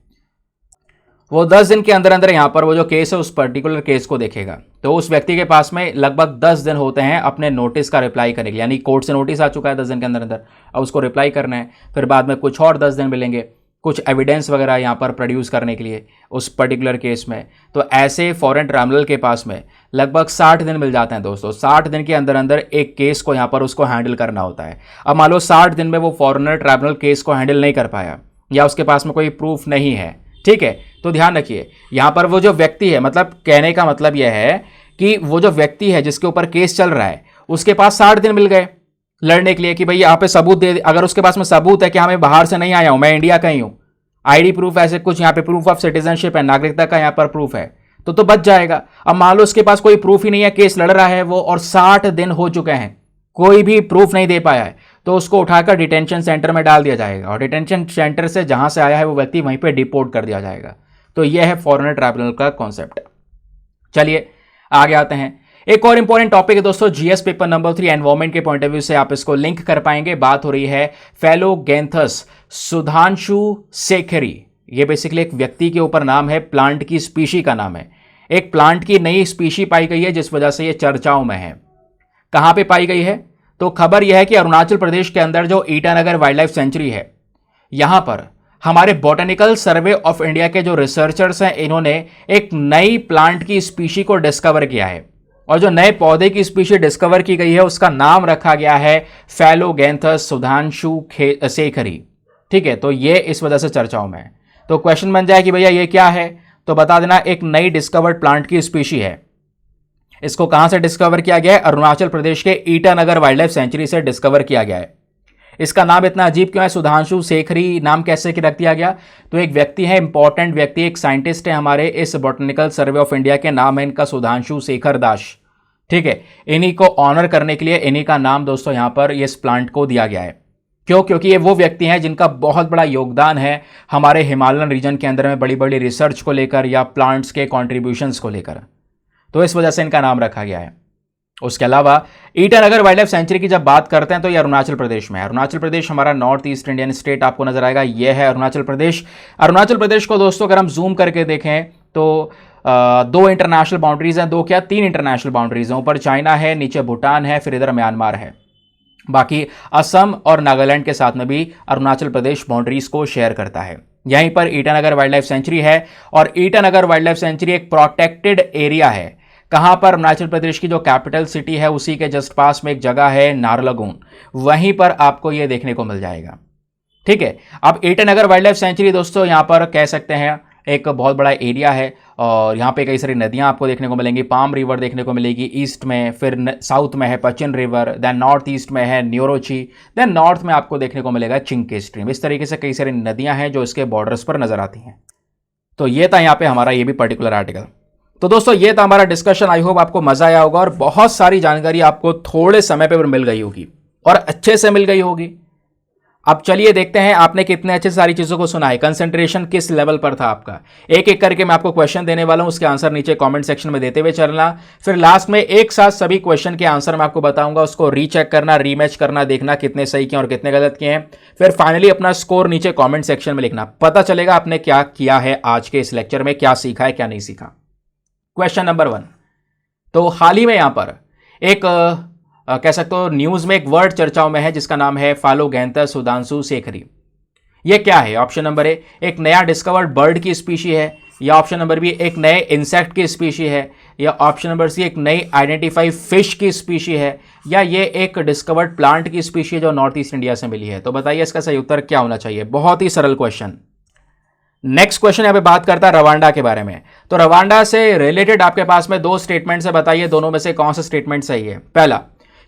वो 10 दिन के अंदर अंदर यहां पर वो जो केस है उस पर्टिकुलर केस को देखेगा। तो उस व्यक्ति के पास में लगभग 10 दिन होते हैं अपने नोटिस का रिप्लाई करने के लिए, यानी कोर्ट से नोटिस आ चुका है 10 दिन के अंदर अंदर, अब उसको रिप्लाई करना है, फिर बाद में कुछ और 10 दिन मिलेंगे कुछ एविडेंस वगैरह यहाँ पर प्रोड्यूस करने के लिए उस पर्टिकुलर केस में। तो ऐसे फॉरेन ट्राइब्यूनल के पास में लगभग 60 दिन मिल जाते हैं दोस्तों। 60 दिन के अंदर अंदर एक केस को यहाँ पर उसको हैंडल करना होता है। अब मान लो 60 दिन में वो फॉरेनर ट्राइब्यूनल केस को हैंडल नहीं कर पाया या उसके पास में कोई प्रूफ नहीं है, ठीक है, तो ध्यान रखिए यहाँ पर वो जो व्यक्ति है, मतलब कहने का मतलब यह है कि वो जो व्यक्ति है जिसके ऊपर केस चल रहा है उसके पास 60 दिन मिल गए लड़ने के लिए कि भाई यहाँ पे सबूत दे, अगर उसके पास में सबूत है कि हाँ मैं बाहर से नहीं आया हूं, मैं इंडिया का ही हूं, आईडी प्रूफ ऐसे कुछ यहाँ पे प्रूफ ऑफ सिटीजनशिप है, नागरिकता का यहाँ पर प्रूफ है, तो बच जाएगा। अब मान लो उसके पास कोई प्रूफ ही नहीं है, केस लड़ रहा है वो और 60 दिन हो चुके हैं, कोई भी प्रूफ नहीं दे पाया है, तो उसको उठाकर डिटेंशन सेंटर में डाल दिया जाएगा और डिटेंशन सेंटर से जहां से आया है वो व्यक्ति वहीं पे डिपोर्ट कर दिया जाएगा। तो यह है फॉरेनर ट्राइब्यूनल का कॉन्सेप्ट। चलिए आगे आते हैं। एक और इंपॉर्टेंट टॉपिक है दोस्तों, जीएस पेपर नंबर 3 एनवायरमेंट के पॉइंट ऑफ व्यू से आप इसको लिंक कर पाएंगे। बात हो रही है फेलोगैंथस सुधांशु शेखरी। ये बेसिकली एक व्यक्ति के ऊपर नाम है, प्लांट की स्पीशी का नाम है। एक प्लांट की नई स्पीशी पाई गई है जिस वजह से ये चर्चाओं में है। कहां पे पाई गई है? तो खबर यह है कि अरुणाचल प्रदेश के अंदर जो ईटानगर वाइल्ड लाइफ सेंचुरी है, यहां पर हमारे बॉटनिकल सर्वे ऑफ इंडिया के जो रिसर्चर्स हैं इन्होंने एक नई प्लांट की स्पीशी को डिस्कवर किया है और जो नए पौधे की स्पीशी डिस्कवर की गई है उसका नाम रखा गया है फेलोगैंथस सुधांशु शेखरी। ठीक है, तो ये इस वजह से चर्चाओं में है। तो क्वेश्चन बन जाए कि भैया ये क्या है, तो बता देना एक नई डिस्कवर्ड प्लांट की स्पीशी है। इसको कहां से डिस्कवर किया गया है? अरुणाचल प्रदेश के ईटानगर वाइल्ड लाइफ सेंचुरी से डिस्कवर किया गया है। इसका नाम इतना अजीब क्यों है? सुधांशु शेखरी नाम कैसे रख दिया गया? तो एक व्यक्ति है, इंपॉर्टेंट व्यक्ति, एक साइंटिस्ट है हमारे इस बॉटनिकल सर्वे ऑफ इंडिया के, नाम है इनका सुधांशु शेखर दास। ठीक है, इन्हीं को ऑनर करने के लिए इन्हीं का नाम दोस्तों यहां पर इस प्लांट को दिया गया है। क्यों? क्योंकि ये वो व्यक्ति हैं जिनका बहुत बड़ा योगदान है हमारे हिमालयन रीजन के अंदर में बड़ी बड़ी रिसर्च को लेकर या प्लांट्स के कॉन्ट्रीब्यूशंस को लेकर, तो इस वजह से इनका नाम रखा गया है। उसके अलावा ईटानगर वाइल्ड लाइफ सेंचुरी की जब बात करते हैं तो ये अरुणाचल प्रदेश में है। अरुणाचल प्रदेश हमारा नॉर्थ ईस्ट इंडियन स्टेट आपको नजर आएगा, यह है अरुणाचल प्रदेश। अरुणाचल प्रदेश को दोस्तों अगर हम जूम करके देखें तो 2 इंटरनेशनल बाउंड्रीज हैं, 2 क्या 3 इंटरनेशनल बाउंड्रीज हैं। ऊपर चाइना है, नीचे भूटान है, फिर इधर म्यांमार है। बाकी असम और नागालैंड के साथ में भी अरुणाचल प्रदेश बाउंड्रीज को शेयर करता है। यहीं पर ईटानगर वाइल्ड लाइफ सेंचुरी है और ईटानगर वाइल्ड लाइफ सेंचुरी एक प्रोटेक्टेड एरिया है। कहां पर? अरुणाचल प्रदेश की जो कैपिटल सिटी है उसी के जस्ट पास में एक जगह है नाहरलगुन, वहीं पर आपको यह देखने को मिल जाएगा। ठीक है, अब ईटानगर वाइल्ड लाइफ सेंचुरी दोस्तों यहां पर कह सकते हैं एक बहुत बड़ा एरिया है और यहाँ पे कई सारी नदियाँ आपको देखने को मिलेंगी। पाम रिवर देखने को मिलेगी ईस्ट में, फिर साउथ में है पचिन रिवर, देन नॉर्थ ईस्ट में है न्योरोची, देन नॉर्थ में आपको देखने को मिलेगा चिंके स्ट्रीम। इस तरीके से कई सारी नदियाँ हैं जो इसके बॉर्डर्स पर नजर आती हैं। तो ये था यहाँ पे हमारा ये भी पर्टिकुलर आर्टिकल। तो दोस्तों ये था हमारा डिस्कशन। आई होप आपको मजा आया होगा और बहुत सारी जानकारी आपको थोड़े समय पर मिल गई होगी और अच्छे से मिल गई होगी। अब चलिए देखते हैं आपने कितने अच्छे सारी चीजों को सुना है, कंसंट्रेशन किस लेवल पर था आपका। एक एक करके मैं आपको क्वेश्चन देने वाला हूं, उसके आंसर नीचे कमेंट सेक्शन में देते हुए चलना। फिर लास्ट में एक साथ सभी क्वेश्चन के आंसर मैं आपको बताऊंगा, उसको रीचेक करना, रीमैच करना, देखना कितने सही किए और कितने गलत किए हैं। फिर फाइनली अपना स्कोर नीचे कॉमेंट सेक्शन में लिखना, पता चलेगा आपने क्या किया है आज के इस लेक्चर में, क्या सीखा है क्या नहीं सीखा। क्वेश्चन नंबर 1, तो हाल ही में यहां पर एक कह सकते हो न्यूज में एक वर्ड चर्चाओं में है जिसका नाम है फालोगैंथस सुधांशु शेखरी। ये क्या है? ऑप्शन नंबर ए, एक नया डिस्कवर्ड बर्ड की स्पीशी है, या ऑप्शन नंबर बी, एक नए इंसेक्ट की स्पीशी है, या ऑप्शन नंबर सी, एक नई आइडेंटिफाई फिश की स्पीशी है, या ये एक डिस्कवर्ड प्लांट की स्पीशी है जो नॉर्थ ईस्ट इंडिया से मिली है। तो बताइए इसका सही उत्तर क्या होना चाहिए। बहुत ही सरल क्वेश्चन। नेक्स्ट क्वेश्चन यहां पे बात करता है रवांडा के बारे में। तो रवांडा से रिलेटेड आपके पास में दो स्टेटमेंट्स है, बताइए दोनों में से कौन सा स्टेटमेंट सही है। पहला,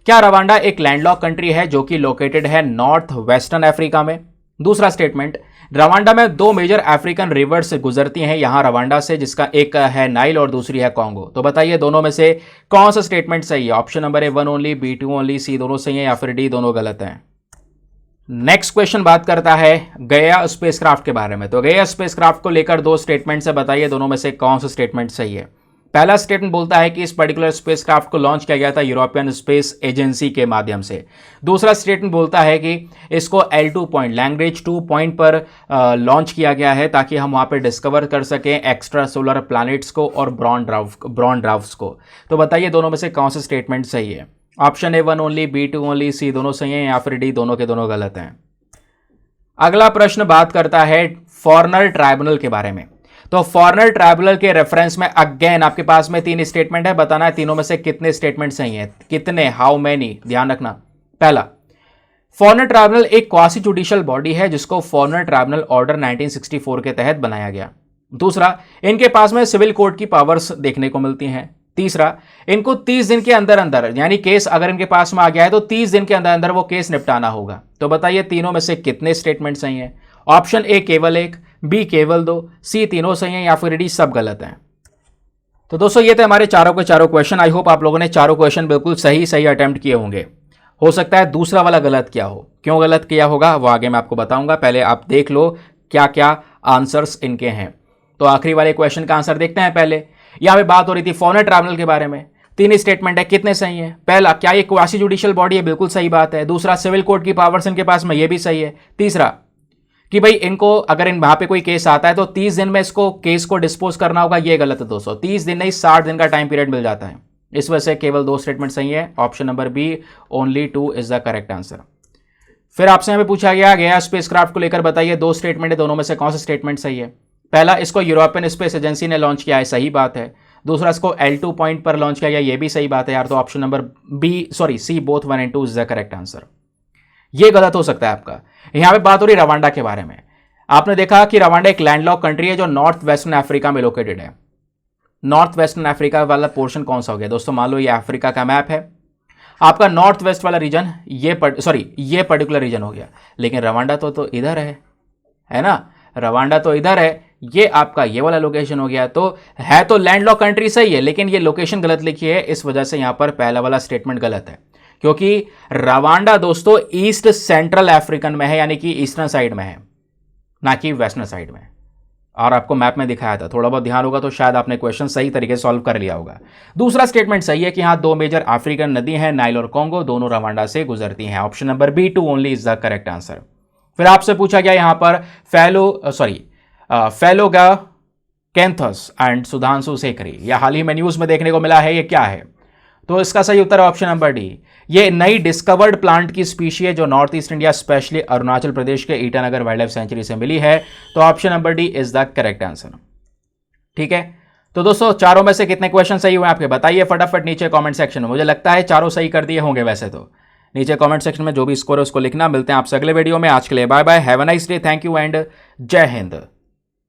क्या रवांडा एक लैंडलॉक कंट्री है जो कि लोकेटेड है नॉर्थ वेस्टर्न अफ्रीका में। दूसरा स्टेटमेंट, रवांडा में दो मेजर अफ्रीकन रिवर्स गुजरती हैं यहां रवांडा से, जिसका एक है नाइल और दूसरी है कॉन्गो। तो बताइए दोनों में से कौन सा स्टेटमेंट सही है। Option number A 1 only, B 2 only, C दोनों सही है, या फिर डी दोनों गलत हैं। नेक्स्ट क्वेश्चन बात करता है गया स्पेसक्राफ्ट के बारे में। तो गया स्पेसक्राफ्ट को लेकर दो स्टेटमेंट से, बताइए दोनों में से कौन सा स्टेटमेंट सही है। पहला स्टेटमेंट बोलता है कि इस पर्टिकुलर स्पेसक्राफ्ट को लॉन्च किया गया था यूरोपियन स्पेस एजेंसी के माध्यम से। दूसरा स्टेटमेंट बोलता है कि इसको L2 पॉइंट, लैग्रेंज 2 पॉइंट पर लॉन्च किया गया है ताकि हम वहां पर डिस्कवर कर सकें एक्स्ट्रा सोलर प्लैनेट्स को और ब्रॉन ड्राफ्ट्स को। तो बताइए दोनों में से कौन सा स्टेटमेंट सही है। Option A 1 only, B 2 only, C दोनों सही हैं, या फिर डी दोनों के दोनों गलत हैं। अगला प्रश्न बात करता है फॉरेनर ट्राइब्यूनल के बारे में। तो फॉरेनर ट्राइब्यूनल के रेफरेंस में अगेन आपके पास में 3 स्टेटमेंट है, बताना है तीनों में से कितने स्टेटमेंट सही हैं। कितने, हाउ मेनी, ध्यान रखना। पहला, फॉरेनर ट्राइब्यूनल एक क्वासी जुडिशियल बॉडी है जिसको फॉरेनर ट्राइब्यूनल ऑर्डर 1964 के तहत बनाया गया। दूसरा, इनके पास में सिविल कोर्ट की पावर्स देखने को मिलती हैं। तीसरा, इनको 30 दिन के अंदर अंदर, यानी केस अगर इनके पास में आ गया है तो 30 दिन के अंदर अंदर वो केस निपटाना होगा। तो बताइए तीनों में से कितने स्टेटमेंट सही हैं। ऑप्शन ए केवल 1, बी केवल 2, सी तीनों सही हैं, या फिर डी सब गलत हैं। तो दोस्तों ये थे हमारे चारों के चारों क्वेश्चन। आई होप आप लोगों ने चारों क्वेश्चन बिल्कुल सही अटेम्प्ट किए होंगे। हो सकता है दूसरा वाला गलत किया हो, क्यों गलत किया होगा वो आगे मैं आपको बताऊंगा। पहले आप देख लो क्या क्या आंसर्स इनके हैं। तो आखिरी वाले क्वेश्चन का आंसर देखते हैं। पहले यहां पे बात हो रही थी फॉरेनर ट्राइब्यूनल के बारे में। 3 स्टेटमेंट है, कितने सही है। पहला, क्या ये क्वासी जुडिशियल बॉडी है, बिल्कुल सही बात है। दूसरा, सिविल कोर्ट की पावर्स इनके पास में, ये भी सही है। तीसरा, कि भाई इनको अगर इन वहां पे कोई केस आता है तो 30 दिन में इसको केस को डिस्पोज करना होगा, ये गलत है दोस्तों। 30 दिन नहीं, 60 दिन का टाइम पीरियड मिल जाता है। इस वजह से केवल 2 स्टेटमेंट सही है। Option number B only 2 is the correct answer. फिर आपसे यहां पे पूछा गया स्पेसक्राफ्ट को लेकर बताइए 2 स्टेटमेंट है, दोनों में से कौन सा स्टेटमेंट सही है। पहला, इसको यूरोपियन स्पेस एजेंसी ने लॉन्च किया है, सही बात है। दूसरा, इसको L2 पॉइंट पर लॉन्च किया गया, ये भी सही बात है यार। तो option number C both 1 and 2 is the correct answer. ये गलत हो सकता है आपका। यहां पे बात हो रही रवांडा के बारे में। आपने देखा कि रवांडा एक लैंडलॉक कंट्री है जो नॉर्थ वेस्टर्न अफ्रीका में लोकेटेड है। नॉर्थ वेस्टर्न अफ्रीका वाला पोर्शन कौन सा हो गया दोस्तों। मान लो ये अफ्रीका का मैप है, आपका नॉर्थ वेस्ट वाला रीजन ये पर्टिकुलर रीजन हो गया, लेकिन रवांडा तो इधर है ना। रवांडा तो इधर है, ये आपका ये वाला लोकेशन हो गया। तो है तो लैंडलॉक कंट्री सही है, लेकिन ये लोकेशन गलत लिखी है, इस वजह से यहां पर पहला वाला स्टेटमेंट गलत है। क्योंकि रवांडा दोस्तों ईस्ट सेंट्रल अफ्रीकन में है, यानी कि ईस्टर्न साइड में है, ना कि वेस्टर्न साइड में। और आपको मैप में दिखाया था, थोड़ा बहुत ध्यान होगा तो शायद आपने क्वेश्चन सही तरीके से सॉल्व कर लिया होगा। दूसरा स्टेटमेंट सही है कि यहाँ 2 मेजर अफ्रीकन नदी हैं, नाइल और कॉन्गो, दोनों रवांडा से गुजरती हैं। Option number B 2 only is the correct answer. फिर आपसे पूछा गया यहाँ पर फैलोगैंथस एंड सुधांशु शेखरी, यह हाल ही में न्यूज में देखने को मिला है, ये क्या है। तो इसका सही उत्तर है ऑप्शन नंबर डी। ये नई डिस्कवर्ड प्लांट की स्पीशी है जो north east India specially Arunachal Pradesh के ईटानगर वाइल्ड लाइफ सेंचुरी से मिली है। तो option number D is the correct answer. ठीक है, तो दोस्तों चारों में से कितने क्वेश्चन सही हुए आपके बताइए फटाफट नीचे कमेंट सेक्शन में। मुझे लगता है चारों सही कर दिए होंगे वैसे तो। नीचे कमेंट सेक्शन में जो भी स्कोर है उसको लिखना। मिलते हैं आपसे अगले वीडियो में। आज के लिए bye bye, have a nice day, thank you and जय हिंद।